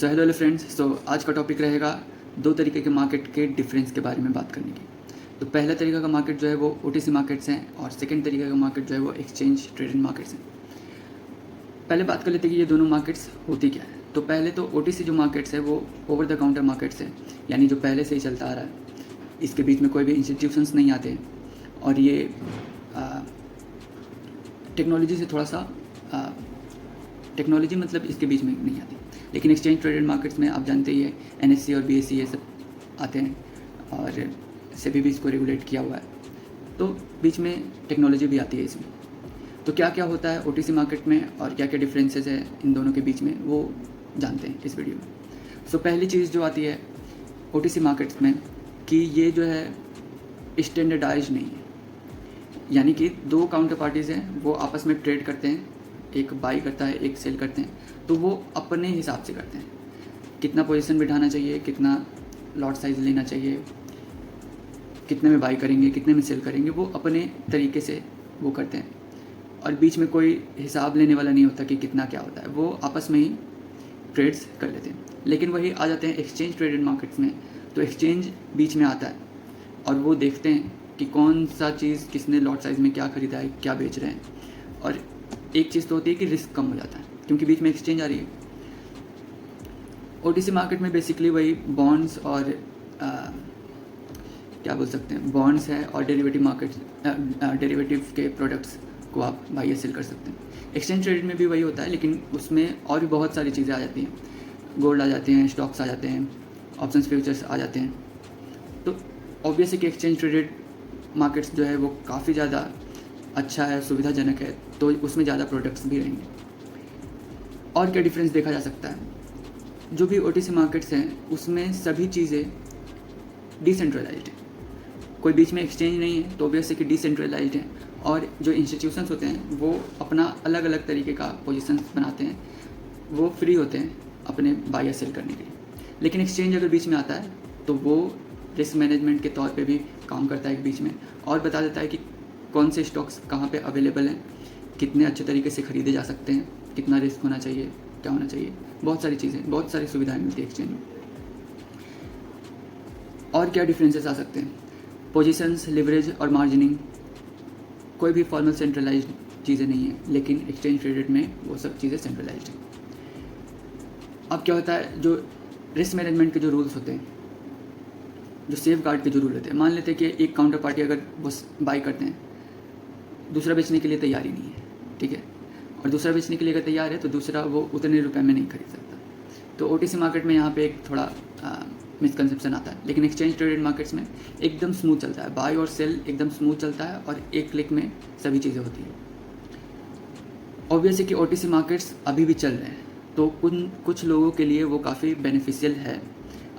Hello friends. आज का topic रहेगा दो तरीके के मार्केट के डिफरेंस के बारे में बात करने की। तो पहला तरीका का मार्केट जो है वो ओटीसी मार्केट्स हैं और सेकंड तरीका का मार्केट जो है वो एक्सचेंज ट्रेडेड मार्केट्स हैं। पहले बात कर लेते हैं कि ये दोनों मार्केट्स होती क्या है। तो पहले तो ओटीसी जो मार्केट्स है वो ओवर द काउंटर मार्केट्स है, यानी जो पहले से ही चलता आ रहा है, इसके बीच में कोई भी इंस्टीट्यूशंस नहीं आते और ये टेक्नोलॉजी से थोड़ा सा टेक्नोलॉजी मतलब इसके बीच में नहीं आती। लेकिन एक्सचेंज ट्रेडेड मार्केट्स में आप जानते ही है एनएससी और बीएससी ये सब आते हैं और सेबी भी इसको रेगुलेट किया हुआ है, तो बीच में टेक्नोलॉजी भी आती है इसमें। तो क्या क्या होता है ओटीसी मार्केट में और क्या क्या डिफरेंसेस है इन दोनों के बीच में वो जानते हैं इस वीडियो में। पहली चीज़ जो आती है ओटीसी मार्केट्स में कि ये जो है स्टैंडर्डाइज नहीं है, यानी कि दो काउंटर पार्टीज़ हैं वो आपस में ट्रेड करते हैं, एक बाई करता है एक सेल करते हैं, तो वो अपने हिसाब से करते हैं कितना पोजीशन बिठाना चाहिए, कितना लॉट साइज लेना चाहिए, कितने में बाई करेंगे कितने में सेल करेंगे, वो अपने तरीके से वो करते हैं और बीच में कोई हिसाब लेने वाला नहीं होता कि कितना क्या होता है, वो आपस में ही ट्रेड्स कर लेते हैं। लेकिन वही आ जाते हैं एक्सचेंज ट्रेडेड मार्केट्स में, तो एक्सचेंज बीच में आता है और वो देखते हैं कि कौन सा चीज़ किसने लॉट साइज में क्या खरीदा है, क्या बेच रहे हैं। और एक चीज़ तो होती है कि रिस्क कम हो जाता है क्योंकि बीच में एक्सचेंज आ रही है। ओटीसी मार्केट में बेसिकली वही बॉन्ड्स और क्या बोल सकते हैं, बॉन्ड्स है और डेरिवेटिव मार्केट, डेरिवेटिव के प्रोडक्ट्स को आप बाई या सेल कर सकते हैं। एक्सचेंज ट्रेड में भी वही होता है, लेकिन उसमें और भी बहुत सारी चीज़ें आ जाती हैं, गोल्ड आ जाते हैं, स्टॉक्स आ जाते हैं, ऑप्शंस फ्यूचर्स आ जाते हैं। तो ऑब्वियसली कि एक्सचेंज ट्रेडेड मार्केट्स जो है वो काफ़ी ज़्यादा अच्छा है, सुविधाजनक है, तो उसमें ज़्यादा प्रोडक्ट्स भी रहेंगे। और क्या डिफरेंस देखा जा सकता है, जो भी ओटीसी मार्केट्स हैं उसमें सभी चीज़ें डिसेंट्रलाइज्ड है, कोई बीच में एक्सचेंज नहीं है, तो ऑब्वियसली कि डिसेंट्रलाइज्ड है। और जो इंस्टीट्यूशंस होते हैं वो अपना अलग अलग तरीके का पोजीशंस बनाते हैं, वो फ्री होते हैं अपने बाय या सेल करने के लिए। लेकिन एक्सचेंज अगर बीच में आता है तो वो रिस्क मैनेजमेंट के तौर पे भी काम करता है बीच में, और बता देता है कि कौन से स्टॉक्स कहाँ पे अवेलेबल हैं, कितने अच्छे तरीके से ख़रीदे जा सकते हैं, कितना रिस्क होना चाहिए, क्या होना चाहिए, बहुत सारी चीज़ें, बहुत सारी सुविधाएं मिलती है एक्सचेंज में। और क्या डिफरेंसेस आ सकते हैं, पोजीशंस, लिवरेज और मार्जिनिंग, कोई भी फॉर्मल सेंट्रलाइज्ड चीज़ें नहीं है, लेकिन एक्सचेंज ट्रेडेड में वो सब चीज़ें सेंट्रलाइज्ड हैं। अब क्या होता है, जो रिस्क मैनेजमेंट के जो रूल्स होते हैं, जो सेफ गार्ड के जो रूल होते हैं, मान लेते हैं कि एक काउंटर पार्टी अगर वो बाई करते हैं, दूसरा बेचने के लिए तैयार ही नहीं है, ठीक है, और दूसरा बेचने के लिए अगर तैयार है तो दूसरा वो उतने रुपए में नहीं खरीद सकता। तो ओटीसी मार्केट में यहाँ पे एक थोड़ा मिसकंसेप्शन आता है, लेकिन एक्सचेंज ट्रेडेड मार्केट्स में एकदम स्मूथ चलता है, बाय और सेल एकदम स्मूथ चलता है और एक क्लिक में सभी चीज़ें होती हैं। ऑब्वियसली कि ओटीसी मार्केट्स अभी भी चल रहे हैं, तो कुछ लोगों के लिए वो काफ़ी बेनिफिशियल है,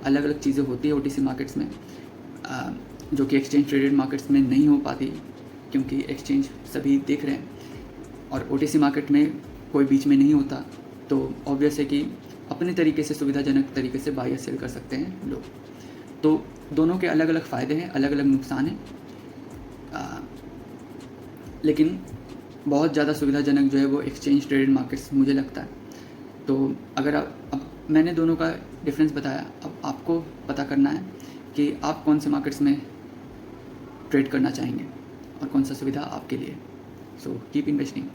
अलग अलग चीज़ें होती है ओटीसी मार्केट्स में जो कि एक्सचेंज ट्रेडेड मार्केट्स में नहीं हो पाती, क्योंकि एक्सचेंज सभी देख रहे हैं और ओटीसी मार्केट में कोई बीच में नहीं होता। तो ऑब्वियस है कि अपने तरीके से सुविधाजनक तरीके से बाय या सेल कर सकते हैं लोग। तो दोनों के अलग अलग फ़ायदे हैं, अलग अलग नुकसान हैं, लेकिन बहुत ज़्यादा सुविधाजनक जो है वो एक्सचेंज ट्रेडेड मार्केट्स मुझे लगता है। तो अगर अब मैंने दोनों का डिफरेंस बताया, अब आपको पता करना है कि आप कौन से मार्केट्स में ट्रेड करना चाहेंगे और कौन सा सुविधा आपके लिए। So keep investing.